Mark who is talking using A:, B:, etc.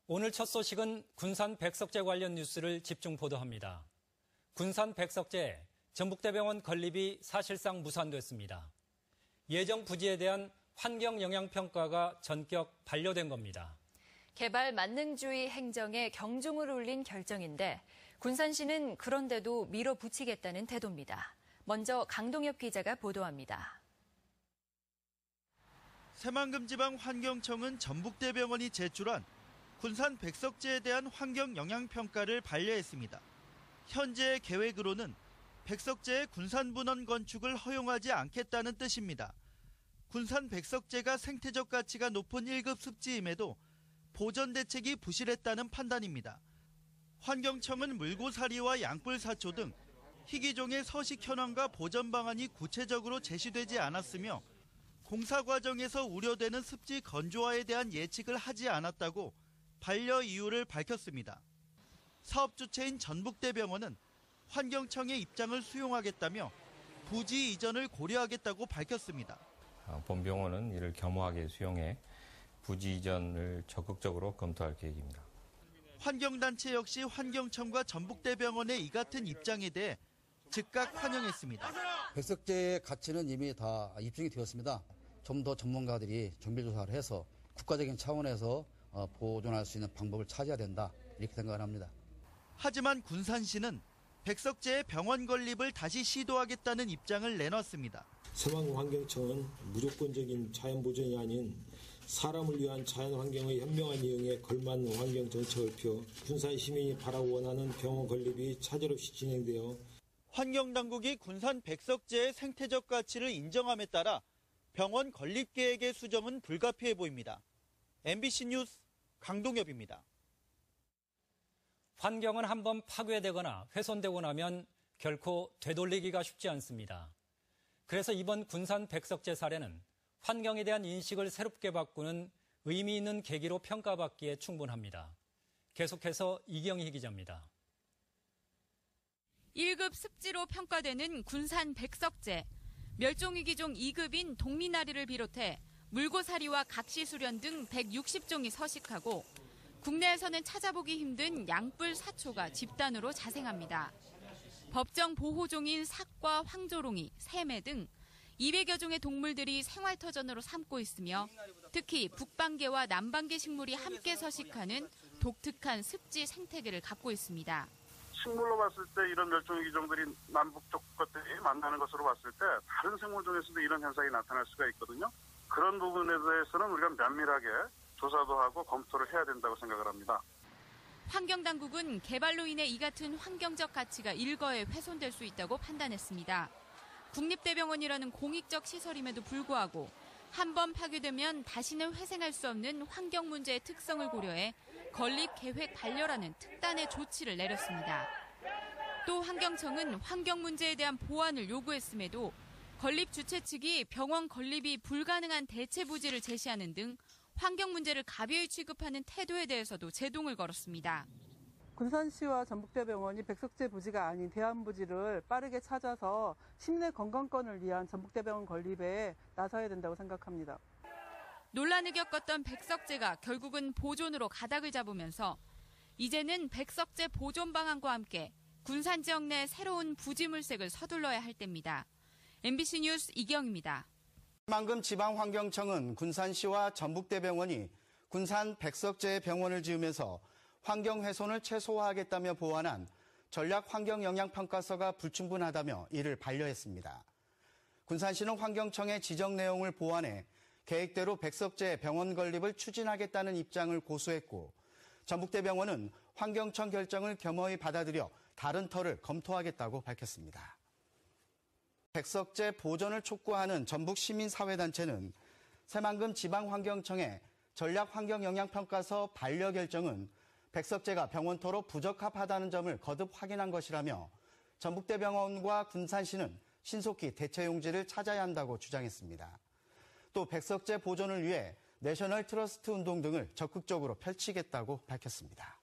A: 오늘 첫 소식은 군산 백석제 관련 뉴스를 집중 보도합니다. 군산 백석제 전북대병원 건립이 사실상 무산됐습니다. 예정 부지에 대한 환경영향평가가 전격 반려된 겁니다.
B: 개발 만능주의 행정에 경종을 울린 결정인데 군산시는 그런데도 밀어붙이겠다는 태도입니다. 먼저 강동엽 기자가 보도합니다.
C: 새만금지방환경청은 전북대병원이 제출한 군산 백석제에 대한 환경영향평가를 반려했습니다. 현재의 계획으로는 백석제의 군산분원 건축을 허용하지 않겠다는 뜻입니다. 군산 백석제가 생태적 가치가 높은 1급 습지임에도 보전 대책이 부실했다는 판단입니다. 환경청은 물고사리와 양뿔사초 등 희귀종의 서식 현황과 보전 방안이 구체적으로 제시되지 않았으며 공사 과정에서 우려되는 습지 건조화에 대한 예측을 하지 않았다고 반려 이유를 밝혔습니다. 사업 주체인 전북대병원은 환경청의 입장을 수용하겠다며 부지 이전을 고려하겠다고 밝혔습니다.
D: 본병원은 이를 겸허하게 수용해 부지 이전을 적극적으로 검토할 계획입니다.
C: 환경단체 역시 환경청과 전북대병원의 이 같은 입장에 대해 즉각 환영했습니다.
E: 백석제의 가치는 이미 다 입증이 되었습니다. 좀 더 전문가들이 정밀조사를 해서 국가적인 차원에서 보존할 수 있는 방법을 찾아야 된다, 이렇게 생각을 합니다.
C: 하지만 군산시는 백석제의 병원 건립을 다시 시도하겠다는 입장을 내놨습니다.
F: 새만금환경청은 무조건적인 자연보전이 아닌 사람을 위한 자연환경의 현명한 이용에 걸맞는 환경정책을 펴 군산 시민이 바라고 원하는 병원 건립이 차질없이 진행되어
C: 환경당국이 군산 백석제의 생태적 가치를 인정함에 따라 병원 건립 계획의 수정은 불가피해 보입니다. MBC 뉴스 강동엽입니다.
A: 환경은 한번 파괴되거나 훼손되고 나면 결코 되돌리기가 쉽지 않습니다. 그래서 이번 군산 백석제 사례는 환경에 대한 인식을 새롭게 바꾸는 의미 있는 계기로 평가받기에 충분합니다. 계속해서 이경희 기자입니다.
G: 1급 습지로 평가되는 군산 백석제. 멸종위기종 2급인 동미나리를 비롯해 물고사리와 각시수련 등 160종이 서식하고 국내에서는 찾아보기 힘든 양뿔 사초가 집단으로 자생합니다. 법정 보호종인 삭과 황조롱이, 새매 등 200여 종의 동물들이 생활터전으로 삼고 있으며 특히 북방개와 남방개 식물이 함께 서식하는 독특한 습지 생태계를 갖고 있습니다.
H: 식물로 봤을 때 이런 멸종위기종들이 남북쪽 것들이 만나는 것으로 봤을 때 다른 생물 중에서도 이런 현상이 나타날 수가 있거든요. 그런 부분에 대해서는 우리가 면밀하게 조사도 하고 검토를 해야 된다고 생각을 합니다.
G: 환경당국은 개발로 인해 이 같은 환경적 가치가 일거에 훼손될 수 있다고 판단했습니다. 국립대병원이라는 공익적 시설임에도 불구하고 한번 파괴되면 다시는 회생할 수 없는 환경 문제의 특성을 고려해 건립 계획 반려라는 특단의 조치를 내렸습니다. 또 환경청은 환경 문제에 대한 보완을 요구했음에도 건립 주체 측이 병원 건립이 불가능한 대체 부지를 제시하는 등 환경 문제를 가벼이 취급하는 태도에 대해서도 제동을 걸었습니다.
I: 군산시와 전북대병원이 백석제 부지가 아닌 대안부지를 빠르게 찾아서 시민의 건강권을 위한 전북대병원 건립에 나서야 된다고 생각합니다.
G: 논란을 겪었던 백석제가 결국은 보존으로 가닥을 잡으면서 이제는 백석제 보존 방안과 함께 군산 지역 내 새로운 부지물색을 서둘러야 할 때입니다. MBC 뉴스 이경입니다.
J: 새만금지방환경청은 군산시와 전북대병원이 군산 백석제 병원을 지으면서 환경 훼손을 최소화하겠다며 보완한 전략환경영향평가서가 불충분하다며 이를 반려했습니다. 군산시는 환경청의 지적 내용을 보완해 계획대로 백석제 병원 건립을 추진하겠다는 입장을 고수했고 전북대병원은 환경청 결정을 겸허히 받아들여 다른 터를 검토하겠다고 밝혔습니다. 백석제 보존을 촉구하는 전북시민사회단체는 새만금지방환경청의 전략환경영향평가서 반려 결정은 백석제가 병원토로 부적합하다는 점을 거듭 확인한 것이라며 전북대병원과 군산시는 신속히 대체 용지를 찾아야 한다고 주장했습니다. 또 백석제 보존을 위해 내셔널 트러스트 운동 등을 적극적으로 펼치겠다고 밝혔습니다.